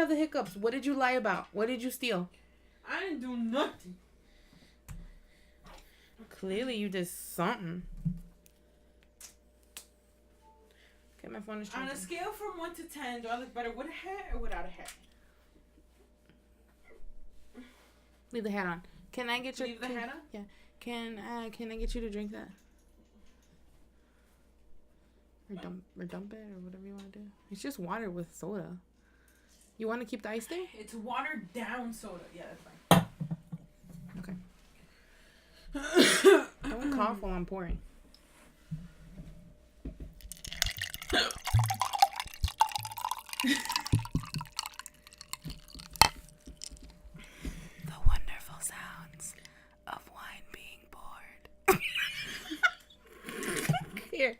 have the hiccups? What did you lie about? What did you steal? I didn't do nothing. Clearly, you did something. Okay, my phone is charging. On a scale from 1 to 10, do I look better with a hat or without a hat? Leave the hat on. Can I get your... Leave the hat on? Yeah. Can I get you to drink that? Or dump it, or whatever you want to do. It's just water with soda. You want to keep the ice there? It's watered down soda. Yeah, that's fine. Okay. Don't cough while I'm pouring. The wonderful sounds of wine being poured. Here.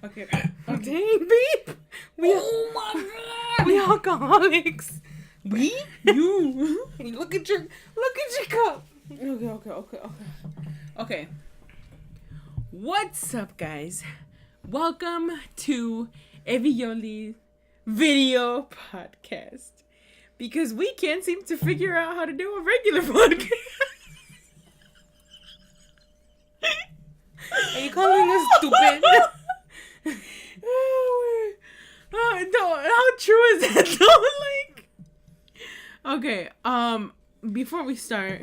Okay. Oh, dang, babe. Oh my god. We alcoholics. We? You. Look at your cup. Okay. What's up, guys? Welcome to EviYoli video podcast. Because we can't seem to figure out how to do a regular podcast. Are you calling us stupid? No, how true is that though? Like, okay, before we start,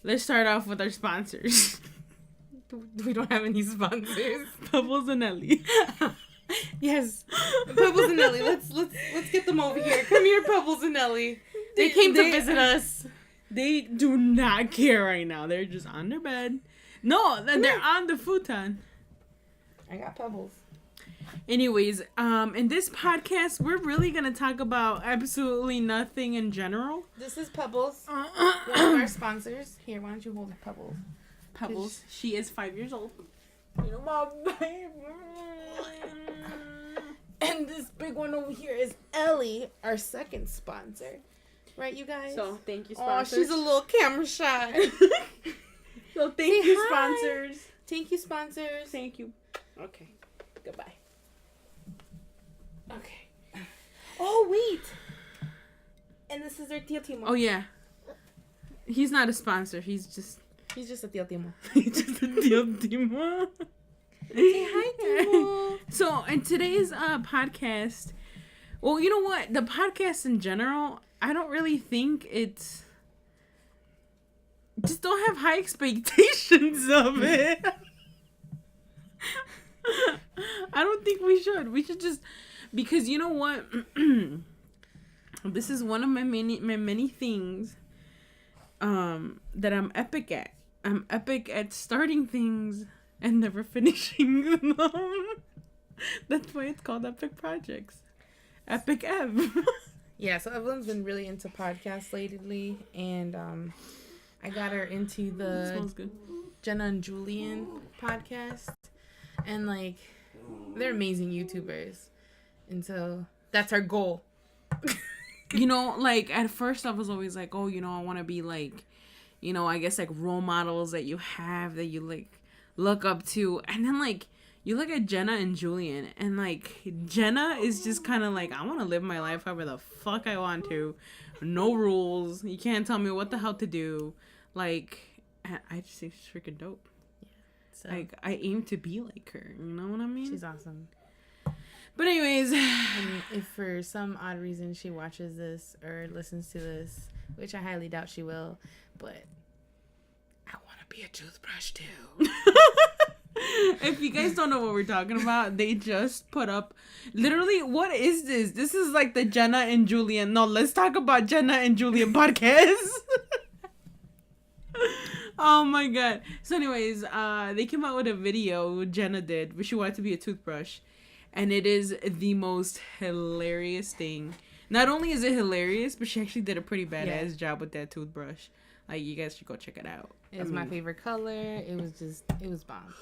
let's start off with our sponsors. We don't have any sponsors. Pebbles and Ellie. Yes, Pebbles and Ellie. Let's get them over here. Come here, Pebbles and Ellie. They came to visit us. They do not care right now. They're just on their bed. No, they're on the futon. I got Pebbles. Anyways, in this podcast, we're really gonna talk about absolutely nothing in general. This is Pebbles, one of our sponsors. Here, why don't you hold Pebbles? Pebbles. She is 5 years old. You know, my baby. And this big one over here is Ellie, our second sponsor. Right, you guys? So, thank you, Oh, sponsors. she's a little camera shy. So, thank you, hi. sponsors. Thank you, sponsors. Thank you. Okay. Goodbye. Okay. Oh, wait. And this is their Tío Timo. Oh, yeah. He's not a sponsor. He's just He's just a Tío Timo. He's just a Tío Timo. Say hi, Timo. So, in today's podcast, well, you know what? The podcast in general, I don't really think it's... Just don't have high expectations of it. I don't think we should. We should just... Because you know what? This is one of my many things that I'm epic at. I'm epic at starting things and never finishing them. That's why it's called Epic Projects. Epic Ev. Yeah, so Evelyn's been really into podcasts lately, and I got her into the Smells good. Jenna and Julian podcast, and like they're amazing YouTubers, and so that's our goal. You know, like at first I was always like, oh, you know, I want to be like, you know, I guess like role models that you have that you like look up to, and then like you look at Jenna and Julian, and like Jenna is just kind of like, I want to live my life however the fuck I want to, no rules, you can't tell me what the hell to do. Like, I just think she's freaking dope. So Like, I aim to be like her, you know what I mean? she's awesome. But anyways, And if for some odd reason she watches this or listens to this, which I highly doubt she will, but I want to be a toothbrush too. if you guys don't know what we're talking about, they just put up, literally, what is this? This is like the Jenna and Julian. No, let's talk about Jenna and Julian podcast. Oh my god. So anyways, they came out with a video, Jenna did, where she wanted to be a toothbrush. And it is the most hilarious thing. Not only is it hilarious, but she actually did a pretty badass job with that toothbrush. Like, you guys should go check it out. It was my favorite color. It was bomb.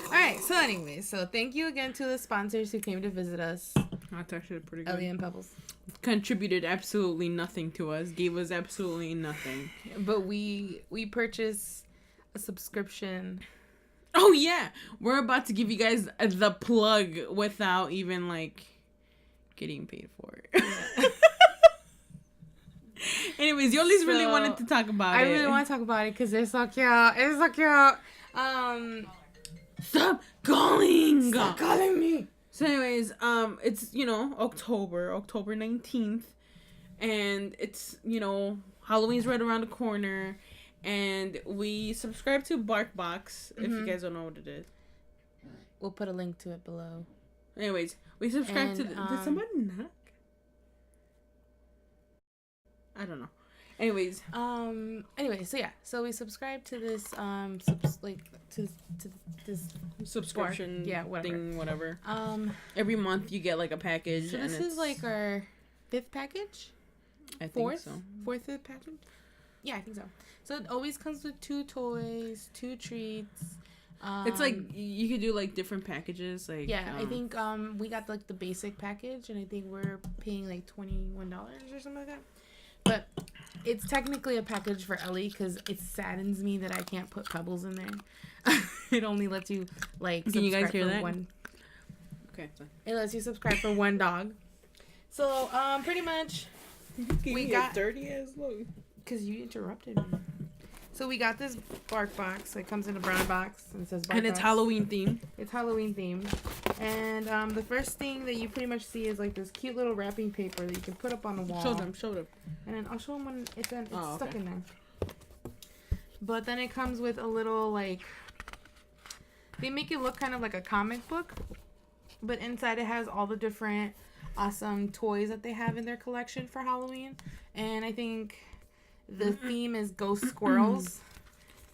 All right. So anyway, so thank you again to the sponsors who came to visit us. That's actually pretty good. Ellie and Pebbles. Contributed absolutely nothing to us. Gave us absolutely nothing. But we purchased a subscription. Oh yeah, we're about to give you guys the plug without even like getting paid for it. Anyways, Yolis really wanted to talk about it. I really want to talk about it because they're so cute. It's so cute. Stop calling. Stop calling me. So anyways, it's, October 19th. And it's, Halloween's right around the corner. And we subscribe to BarkBox, if you guys don't know what it is. We'll put a link to it below. Anyways, we subscribe to... Did somebody knock? I don't know. Anyways. So yeah. So we subscribe to this, to this subscription thing, whatever. Every month you get, like, a package. So this is, like, our 5th package? I think so. 4th, 5th package? Yeah, I think so. So it always comes with 2 toys, 2 treats. It's like you could do like different packages, like I think we got like the basic package, and I think we're paying like $21 or something like that. But it's technically a package for Ellie because it saddens me that I can't put Pebbles in there. It only lets you like. Can you guys hear that? Okay. Sorry. It lets you subscribe for 1 dog. So pretty much we got dirty ass look because you interrupted me. So we got this bark box. It comes in a brown box and it says bark and it's box. Halloween themed. It's Halloween themed. And the first thing that you pretty much see is like this cute little wrapping paper that you can put up on the wall. Show them. And then I'll show them when it's stuck in there. But then it comes with a little like, they make it look kind of like a comic book. But inside it has all the different awesome toys that they have in their collection for Halloween. And I think the theme is Ghost Squirrels.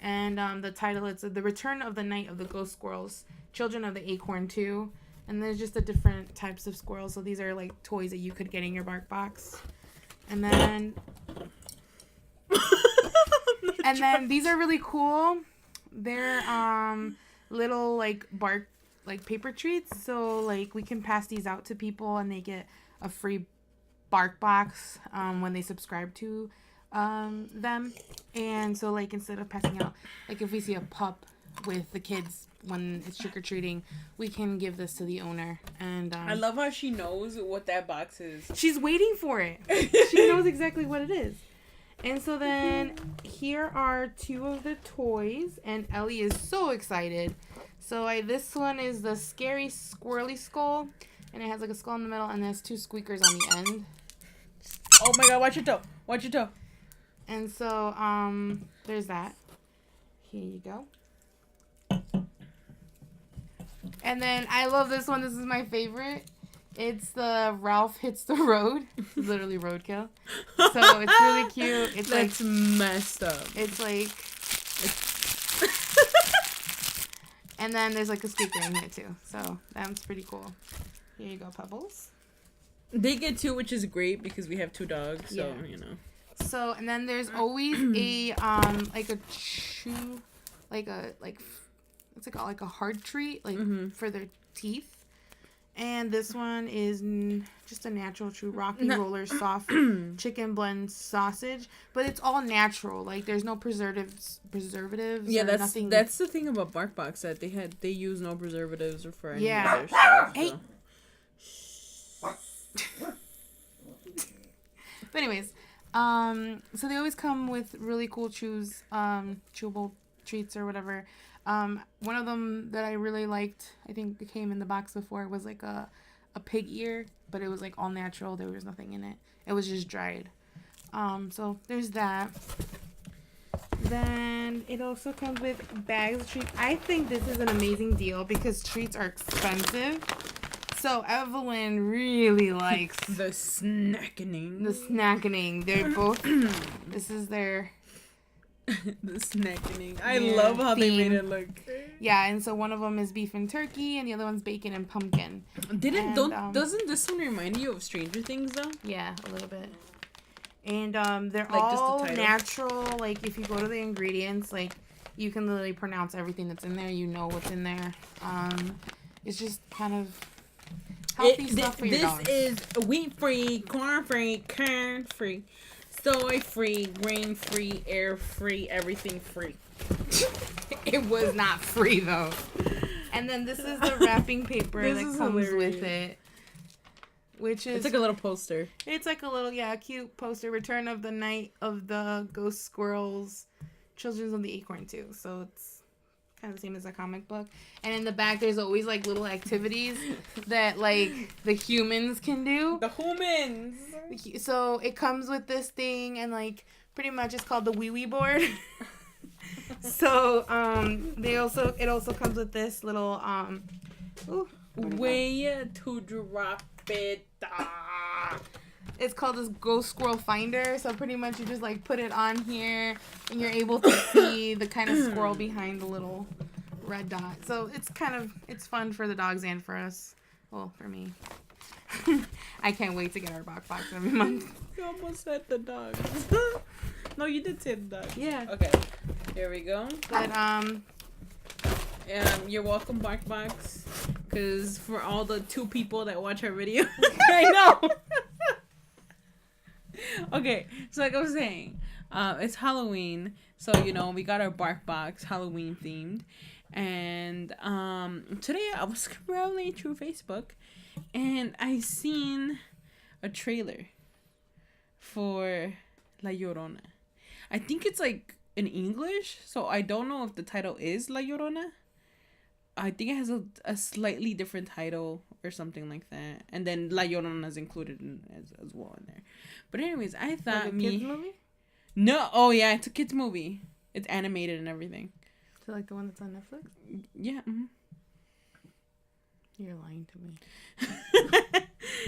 And the title is The Return of the Night of the Ghost Squirrels, Children of the Acorn 2. And there's just the different types of squirrels. So these are like toys that you could get in your bark box. And then these are really cool. They're little like bark like paper treats. So like we can pass these out to people and they get a free bark box when they subscribe to them. And so like instead of passing out, like if we see a pup with the kids when it's trick-or-treating, we can give this to the owner. And I love how she knows what that box is. She's waiting for it. She knows exactly what it is. And so then here are 2 of the toys, and Ellie is so excited. So this one is the scary squirrely skull, and it has like a skull in the middle and there's 2 squeakers on the end. Oh my god, watch your toe. And so there's that. Here you go. And then I love this one. This is my favorite. It's the Ralph Hits the Road. It's literally roadkill. So it's really cute. It's That's like messed up. It's like and then there's like a squeaker in here too. So that's pretty cool. Here you go, Pebbles. They get 2, which is great because we have 2 dogs, so So and then there's always a like a chew, it's like a hard treat like for their teeth. And this one is just a natural true Rocky Roller soft chicken blend sausage, but it's all natural. Like there's no preservatives. Yeah, that's the thing about BarkBox, that they use no preservatives or for any other stuff. Hey. But anyways, so they always come with really cool chewable treats or whatever. One of them that I really liked, I think it came in the box before, was like a pig ear, but it was like all natural. There was nothing in it. It was just dried. So there's that. Then it also comes with bags of treats. I think this is an amazing deal because treats are expensive. So Evelyn really likes the snackening. They're both, this is their... the snackening. I love how they made it look. Yeah, and so one of them is beef and turkey, and the other one's bacon and pumpkin. Doesn't this one remind you of Stranger Things though? Yeah, a little bit. And they're like all natural. Like if you go to the ingredients, like you can literally pronounce everything that's in there. You know what's in there. It's just kind of healthy stuff for your dogs. This is wheat free, corn free, kern free, soy free, grain free, air free, everything free. It was not free though. And then this is the wrapping paper that comes with it. which is It's like a little poster. It's like a little, cute poster. Return of the Night of the Ghost Squirrels, Children of the Acorn too. So it's kind of the same as a comic book. And in the back, there's always like little activities that like the humans can do. The humans. So it comes with this thing, and like pretty much it's called the wee wee board. So it also comes with this little way to drop it. It's called this Ghost Squirrel Finder. So pretty much you just like put it on here and you're able to see the kind of squirrel behind the little red dot. So it's fun for the dogs and for us. Well, for me. I can't wait to get our box every month. You almost said the dogs. No, you did say the dogs. Yeah. Okay. Here we go. But you're welcome, BarkBox. Because for all the 2 people that watch our video, I know. Okay, so like I was saying, it's Halloween, so we got our BarkBox Halloween themed, and today I was scrolling through Facebook, and I seen a trailer for La Llorona. I think it's like in English, so I don't know if the title is La Llorona. I think it has a slightly different title or something like that. And then La Llorona is included as well in there. But anyways, I thought like a kids movie? No, oh yeah, it's a kids movie. It's animated and everything. So like the one that's on Netflix? Yeah. Mm-hmm. You're lying to me.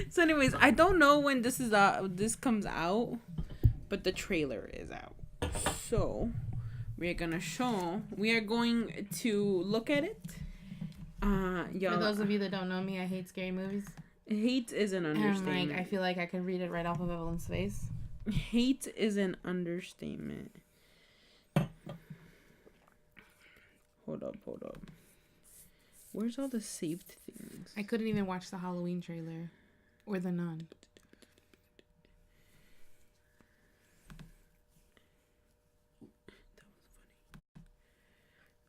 So anyways, I don't know when this comes out, but the trailer is out. So we are going to look at it. Y'all, for those of you that don't know me, I hate scary movies. Hate is an understatement. I feel like I could read it right off of Evelyn's face. Hate is an understatement. Hold up. Where's all the saved things? I couldn't even watch the Halloween trailer or The Nun.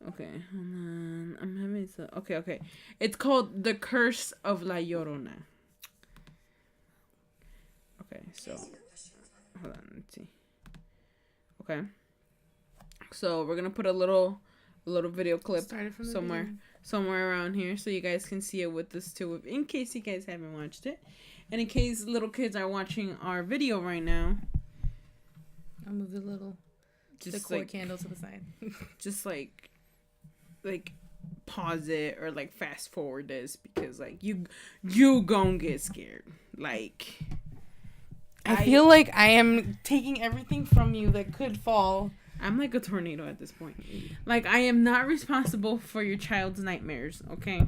Okay, hold on. I'm having some. Okay. It's called The Curse of La Llorona. Okay, so hold on. Let's see. Okay, so we're gonna put a little video clip somewhere around here, so you guys can see it with us too, in case you guys haven't watched it, and in case little kids are watching our video right now. I'll move the cord candle to the side. Just like pause it or like fast forward this, because like you gonna get scared. Like I feel like I am taking everything from you that could fall. I'm like a tornado at this point. Like, I am not responsible for your child's nightmares, okay?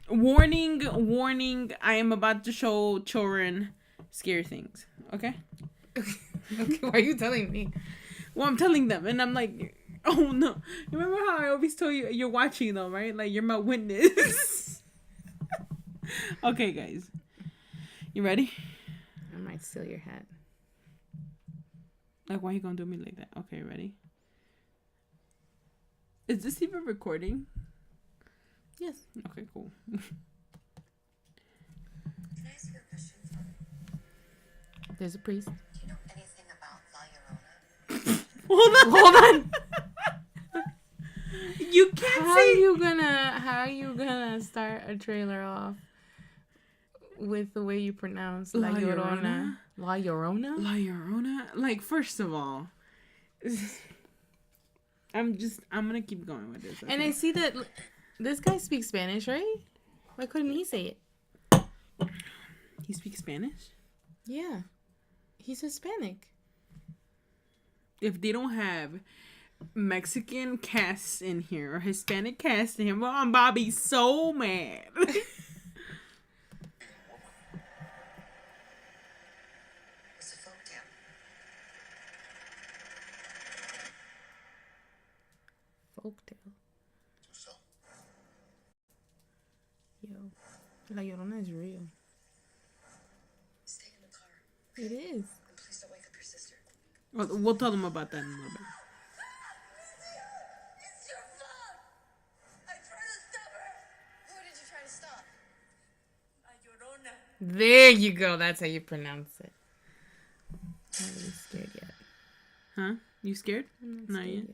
Warning, I am about to show children scary things, okay? Okay, why are you telling me? Well, I'm telling them, and I'm like, oh no. You remember how I always tell you, you're watching though, right? Like, you're my witness. Okay, guys. You ready? I might steal your hat. Like, why you gonna do me like that? Okay, ready? Is this even recording? Yes. Okay, cool. Can I ask you a question? There's a priest. Do you know anything about La Llorona? Hold on. You can't How are you gonna start a trailer off with the way you pronounce La Llorona? La Llorona? La Llorona? Like, first of all, I'm gonna keep going with this. Okay? And I see that this guy speaks Spanish, right? Why couldn't he say it? He speaks Spanish? Yeah. He's Hispanic. If they don't have Mexican casts in here or Hispanic casts in here, well, I'm Bobby so mad. It's a folktale. Folktale. Yo. La Llorona is real. Stay in the car. It is. And please don't wake up your sister. We'll tell them about that in a little bit. It's your fault! I tried to stop her! Who did you try to stop? La Llorona. There you go. That's how you pronounce it. I'm not really scared yet. Huh? You scared? I'm Not yet.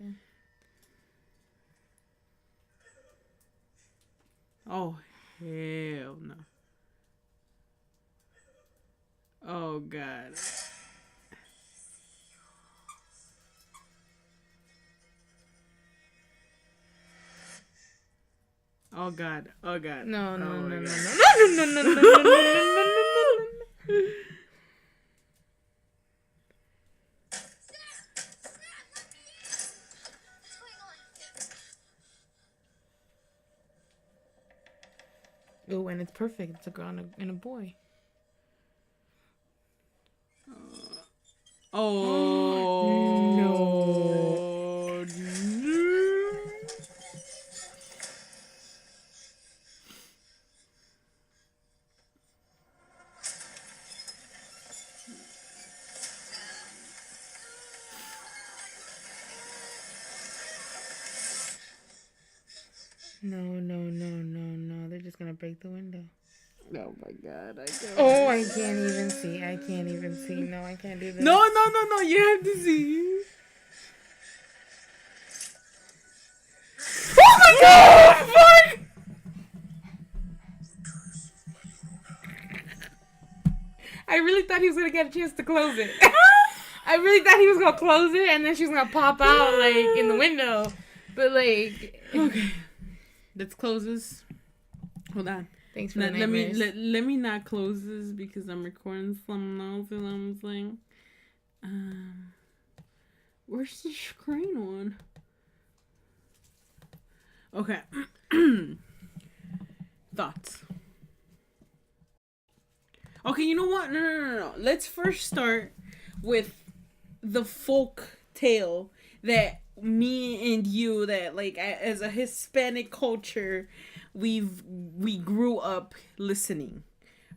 Oh, hell no. Oh, God. Oh, God. Oh, God. No, no, Oh, no, my no, no, God. no, no, no, no, no, no, no, no. Oh, and it's perfect. It's a girl and a boy. Oh, No. no. No, no, no, no, no. They're just gonna break the window. Oh, my God. I can't. Oh, I can't even see. I can't even see. No, I can't do this. No, no, no, no. You have to see. Oh my god! Fuck! I really thought he was gonna get a chance to close it. I really thought he was gonna close it and then she was gonna pop out like in the window. But like, Okay. Let's close this. Hold on. Thanks for Let, the let me nightmares. let me not close this because I'm recording something else. You know what I'm saying? Where's the screen on? Okay. Thoughts. Okay, you know what? No. Let's first start with the folk tale that me and you, that like as a Hispanic culture, we grew up listening,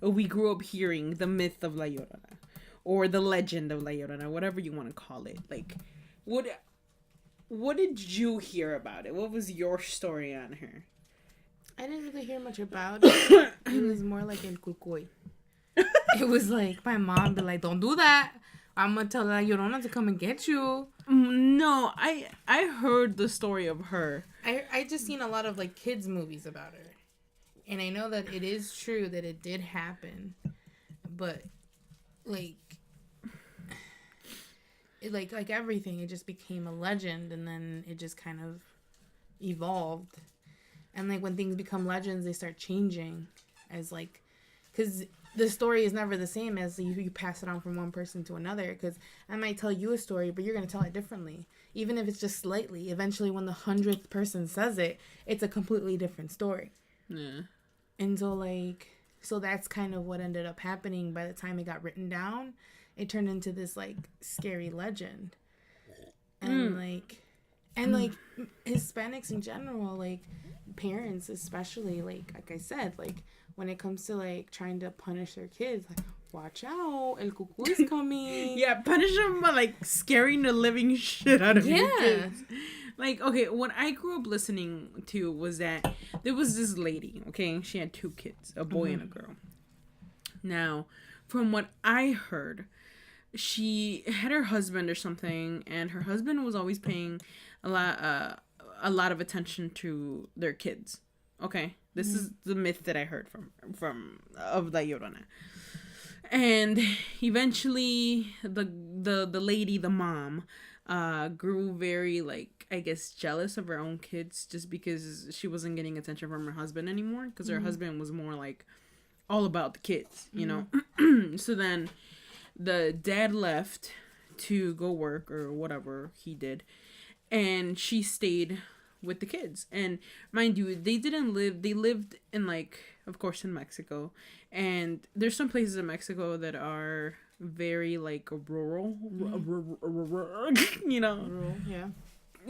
or we grew up hearing the myth of La Llorona, or the legend of La Llorona, whatever you want to call it. Like, what did you hear about it? What was your story on her? I didn't really hear much about it. It was more like El Cucuy. It was like my mom be like, "Don't do that. I'm gonna tell La Llorona to come and get you." No, I heard the story of her. I just seen a lot of like kids movies about her, and I know that it is true that it did happen, but like it like everything, it just became a legend, and then it just kind of evolved. And like when things become legends, they start changing, as like, because the story is never the same as you pass it on from one person to another. Because I might tell you a story, but you're gonna tell it differently, even if it's just slightly. Eventually, when the 100th person says it, it's a completely different story. Yeah. And so that's kind of what ended up happening. By the time it got written down, it turned into this like scary legend. And like Hispanics in general, like parents especially, like I said, like when it comes to like trying to punish their kids, like, watch out, El Cucuy is coming. Yeah, punish them by like scaring the living shit out of your kids. Like, okay, what I grew up listening to was that there was this lady, okay, she had 2 kids, a boy and a girl. Now, from what I heard, she had her husband or something, and her husband was always paying a lot of attention to their kids. Okay, this is the myth that I heard from of La Llorona. And eventually, the lady, the mom, grew very, like, I guess, jealous of her own kids, just because she wasn't getting attention from her husband anymore, because her husband was more like all about the kids, you know. So then the dad left to go work or whatever he did, and she stayed with the kids. And mind you, they lived in, like, of course, in Mexico, and there's some places in Mexico that are very like rural, you know. Rural, yeah.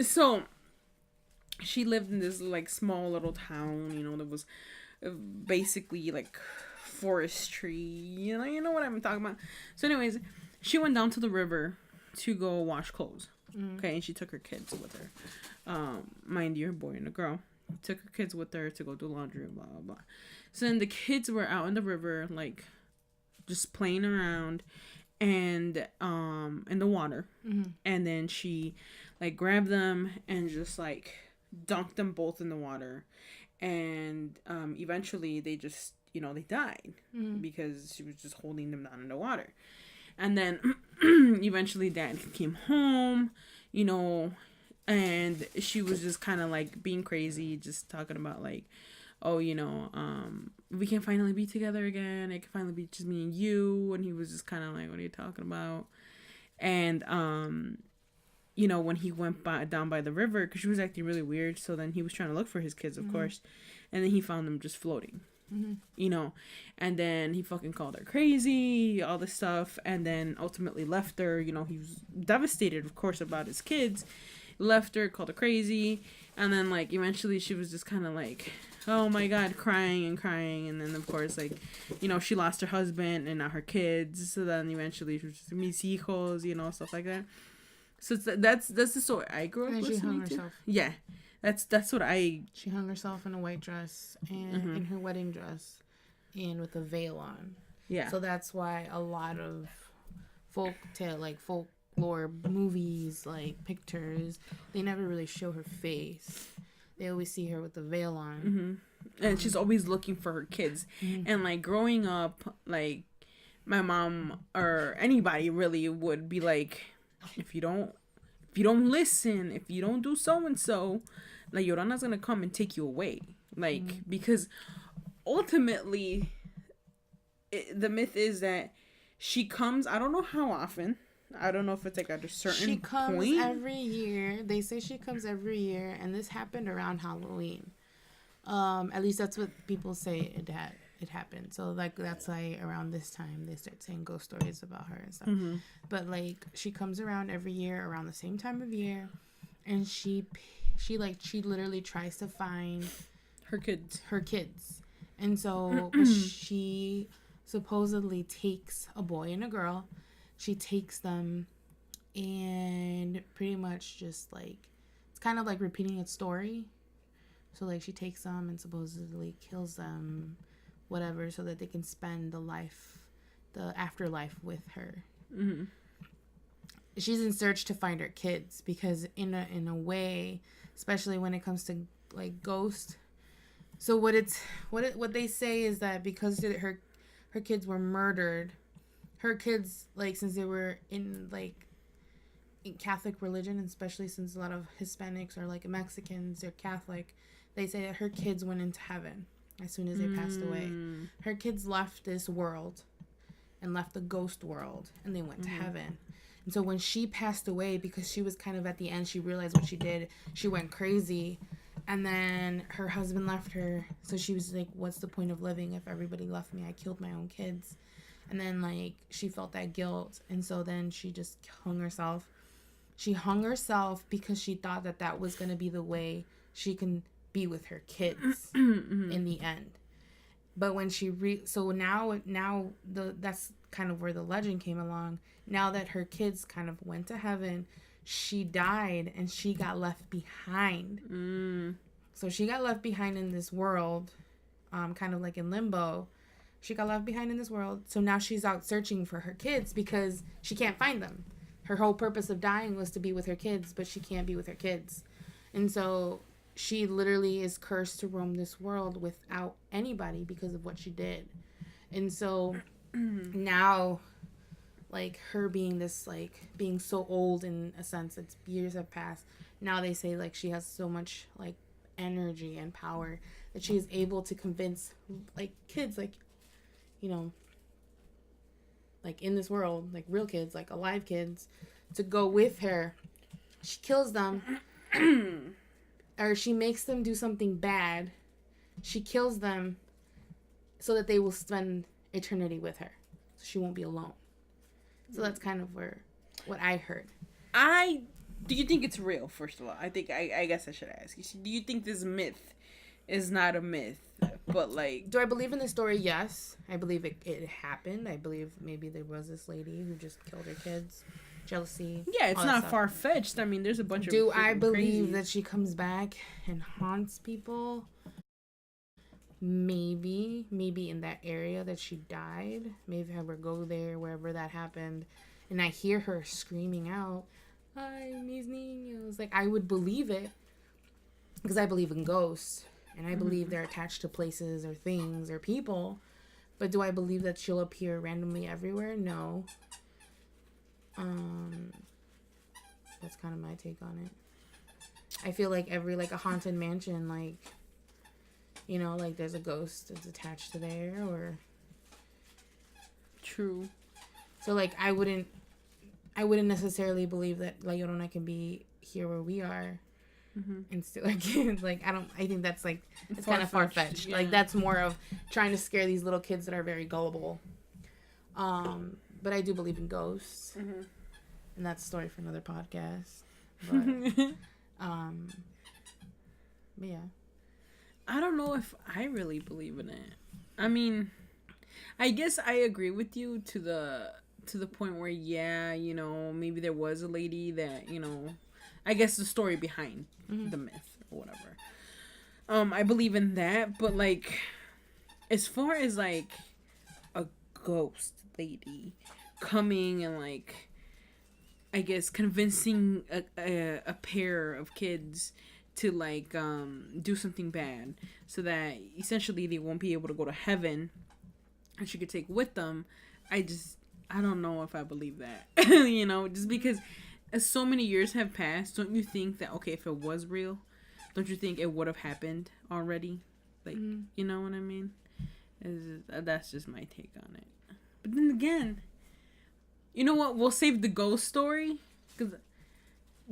So she lived in this like small little town, you know, that was basically like forestry, you know what I'm talking about. So anyways, she went down to the river to go wash clothes. Okay, and she took her kids with her. Mind you, a boy and a girl. Took her kids with her to go do laundry, blah blah blah. So then the kids were out in the river, like just playing around and in the water. And then she like grabbed them and just like dunked them both in the water. And eventually they just, they died because she was just holding them down in the water. And then eventually Dad came home, and she was just kind of like being crazy, just talking about like, oh, we can finally be together again. It can finally be just me and you. And he was just kind of like, what are you talking about? And, when he went down by the river, because she was acting really weird. So then he was trying to look for his kids, of course. And then he found them just floating, and then he fucking called her crazy, all this stuff. And then ultimately left her, he was devastated, of course, about his kids. Left her, called her crazy. And then like eventually she was just kind of like, oh my God, crying. And then of course, like, she lost her husband and now her kids. So then eventually she was just mis hijos, stuff like that. So that's the story I grew up listening to. She hung herself. Yeah, that's what She hung herself in a white dress and in her wedding dress, and with a veil on. Yeah. So that's why a lot of folklore movies, like pictures, they never really show her face. They always see her with the veil on. And she's always looking for her kids. And like growing up, like my mom or anybody really would be like, if you don't listen, if you don't do so and so, like Llorona's gonna come and take you away. Like because ultimately the myth is that she comes, I don't know how often. I don't know if it's like at a certain point. She comes every year. They say she comes every year, and this happened around Halloween. At least that's what people say it happened. So like that's why around this time they start saying ghost stories about her and stuff. But like she comes around every year around the same time of year, and she literally tries to find her kids. And so she supposedly takes a boy and a girl. She takes them and pretty much just like, it's kind of like repeating a story. So like she takes them and supposedly kills them, whatever, so that they can spend the afterlife with her. She's in search to find her kids because in a way, especially when it comes to like ghosts. So what they say is that because her kids were murdered, her kids, like, since they were in Catholic religion, especially since a lot of Hispanics or like Mexicans, they're Catholic, they say that her kids went into heaven as soon as they passed away. Her kids left this world and left the ghost world, and they went to heaven. And so when she passed away, because she was kind of at the end, she realized what she did. She went crazy, and then her husband left her. So she was like, what's the point of living if everybody left me? I killed my own kids. And then, like, she felt that guilt, and so then she just hung herself. She hung herself because she thought that was going to be the way she can be with her kids in the end. But when she so now that's kind of where the legend came along. Now that her kids kind of went to heaven, she died and she got left behind. So she got left behind in this world, kind of like in limbo. She got left behind in this world. So now she's out searching for her kids because she can't find them. Her whole purpose of dying was to be with her kids, but she can't be with her kids. And so she literally is cursed to roam this world without anybody because of what she did. And so now, like, her being this, like, being so old in a sense, it's years have passed. Now they say, like, she has so much, like, energy and power that she is able to convince, like, kids, like, you know, like, in this world, like, real kids, like, alive kids, to go with her. She kills them, or she makes them do something bad. She kills them so that they will spend eternity with her. So she won't be alone. So that's kind of what I heard. Do you think it's real, first of all? I guess I should ask you. Do you think this myth is not a myth, but like... Do I believe in the story? Yes. I believe it happened. I believe maybe there was this lady who just killed her kids. Jealousy. Yeah, it's not far-fetched. I mean, there's a bunch of... Do I believe that she comes back and haunts people? maybe in that area that she died, maybe have her go there, wherever that happened, and I hear her screaming out, "Ay, mis niños!" Like, I would believe it because I believe in ghosts and I believe they're attached to places or things or people. But do I believe that she'll appear randomly everywhere? No. That's kind of my take on it. I feel like every, like, a haunted mansion, like, you know, like, there's a ghost that's attached to there, or... True. So, like, I wouldn't necessarily believe that La Llorona can be here where we are and still, like, I think that's, like, it's kind of far-fetched. Yeah. Like, that's more of trying to scare these little kids that are very gullible. But I do believe in ghosts. And that's a story for another podcast. But yeah. I don't know if I really believe in it. I mean, I guess I agree with you to the point where, yeah, you know, maybe there was a lady that, you know, I guess the story behind the myth or whatever. I believe in that, but, like, as far as, like, a ghost lady coming and, like, I guess convincing a pair of kids to, like, do something bad so that essentially they won't be able to go to heaven and she could take with them, I don't know if I believe that. You know, just because as so many years have passed, don't you think that, okay, if it was real, don't you think it would have happened already? Like, you know what I mean? That's just my take on it. But then again, you know what? We'll save the ghost story, because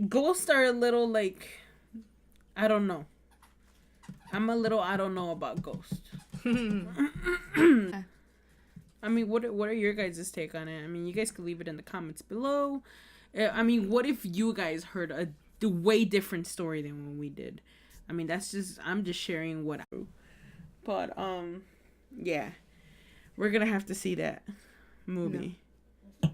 ghosts are a little, like, I don't know. I don't know about ghosts. I mean, what are your guys' take on it? I mean, you guys could leave it in the comments below. I mean, what if you guys heard a way different story than what we did? I mean, I'm just sharing what I do. But, yeah. We're gonna have to see that movie. No.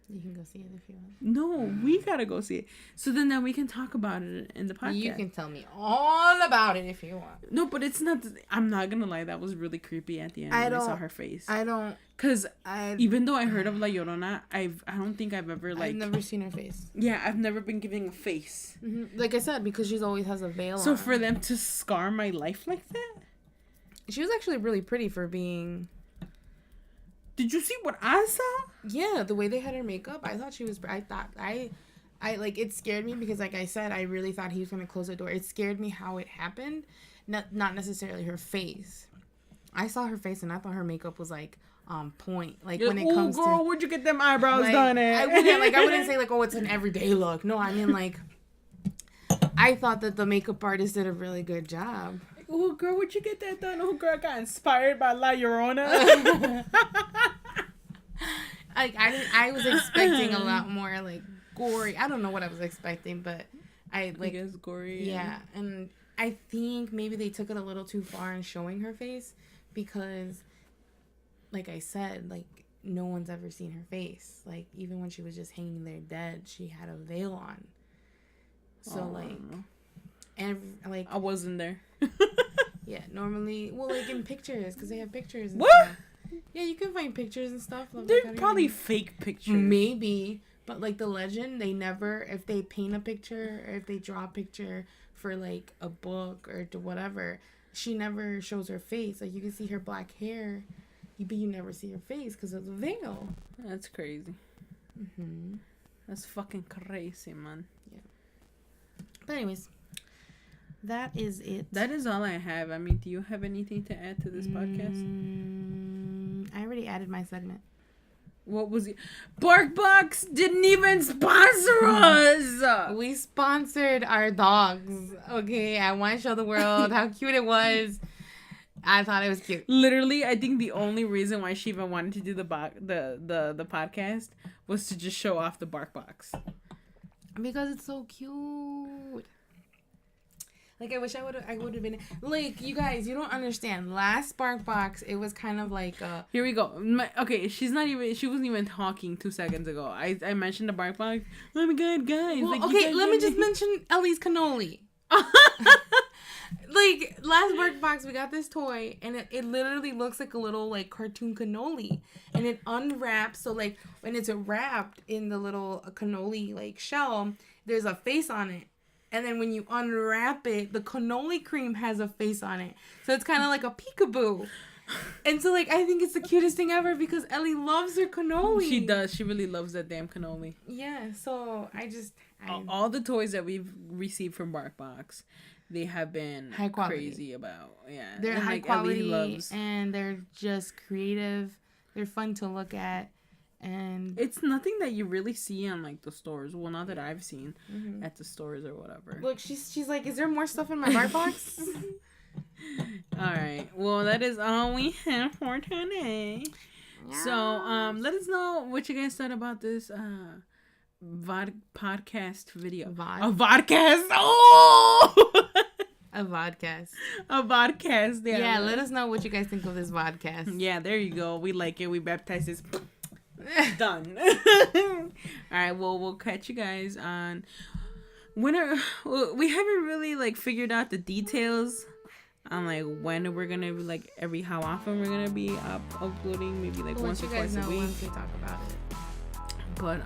You can go see it if you want. No, we gotta go see it. So then we can talk about it in the podcast. You can tell me all about it if you want. No, but it's not... I'm not gonna lie. That was really creepy at the end when I saw her face. Because even though I heard of La Llorona, I don't think I've ever, like... I've never seen her face. Yeah, I've never been giving a face. Like I said, because she always has a veil on. So for them to scar my life like that? She was actually really pretty for being... Did you see what I saw? Yeah, the way they had her makeup, I thought she was... I like, it scared me because, like I said, I really thought he was going to close the door. It scared me how it happened, not necessarily her face. I saw her face and I thought her makeup was, like, on point. Like, when it comes girl, to... where'd you get them eyebrows done at? I wouldn't say, like, oh, it's an everyday look. No, I mean, like, I thought that the makeup artist did a really good job. Oh, girl, where'd you get that done? Oh, girl, I got inspired by La Llorona. Like, I was expecting a lot more, like, gory. I don't know what I was expecting, but I guess gory. Yeah, and I think maybe they took it a little too far in showing her face because, like I said, like, no one's ever seen her face. Like, even when she was just hanging there dead, she had a veil on. So, like, like... I wasn't there. Yeah, normally... Well, like, in pictures, because they have pictures and what? stuff. Yeah, you can find pictures and stuff. They're probably fake pictures. Maybe. But, like, the legend, they never... If they paint a picture or if they draw a picture for, like, a book or whatever, she never shows her face. Like, you can see her black hair, but you never see her face because of the veil. That's crazy. That's fucking crazy, man. Yeah. But anyways, that is it. That is all I have. I mean, do you have anything to add to this podcast? I already added my segment. What was it? BarkBox didn't even sponsor us! We sponsored our dogs. Okay, I want to show the world how cute it was. I thought it was cute. Literally, I think the only reason why she even wanted to do the podcast was to just show off the BarkBox. Because it's so cute. Like, I wish I would have been... Like, you guys, you don't understand. Last BarkBox, it was kind of like... Here we go. Okay, she wasn't even talking 2 seconds ago. I mentioned the BarkBox. Oh my god, guys. Well, like, okay, let me just mention Ellie's cannoli. Like last bird box, we got this toy, and it literally looks like a little like cartoon cannoli, and it unwraps. So like when it's wrapped in the little cannoli like shell, there's a face on it, and then when you unwrap it, the cannoli cream has a face on it. So it's kind of like a peekaboo. And so like I think it's the cutest thing ever because Ellie loves her cannoli. She does. She really loves that damn cannoli. Yeah. So I all the toys that we've received from BarkBox, they have been high quality. Crazy about. Yeah, they're and, high like, quality and they're just creative. They're fun to look at, and it's nothing that you really see on like the stores. Well, not that I've seen at the stores or whatever. Look, she's like, is there more stuff in my BarkBox? All right. Well, that is all we have for today. Yes. So, let us know what you guys thought about this podcast video. A vodcast. Oh. A vodcast. A vodcast. Yeah. Yeah. Let us know what you guys think of this vodcast. Yeah. There you go. We like it. We baptize this. Done. All right. Well, we'll catch you guys on. We haven't really like figured out the details on like when we're gonna like how often we're gonna be uploading, maybe like once or twice a week. Once we talk about it. But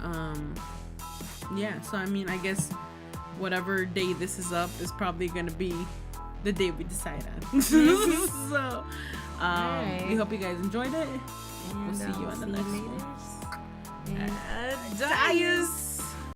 yeah. So I mean, I guess whatever day this is up is probably gonna be the day we decide on. So right. We hope you guys enjoyed it. And we'll see you on the next one. Adios.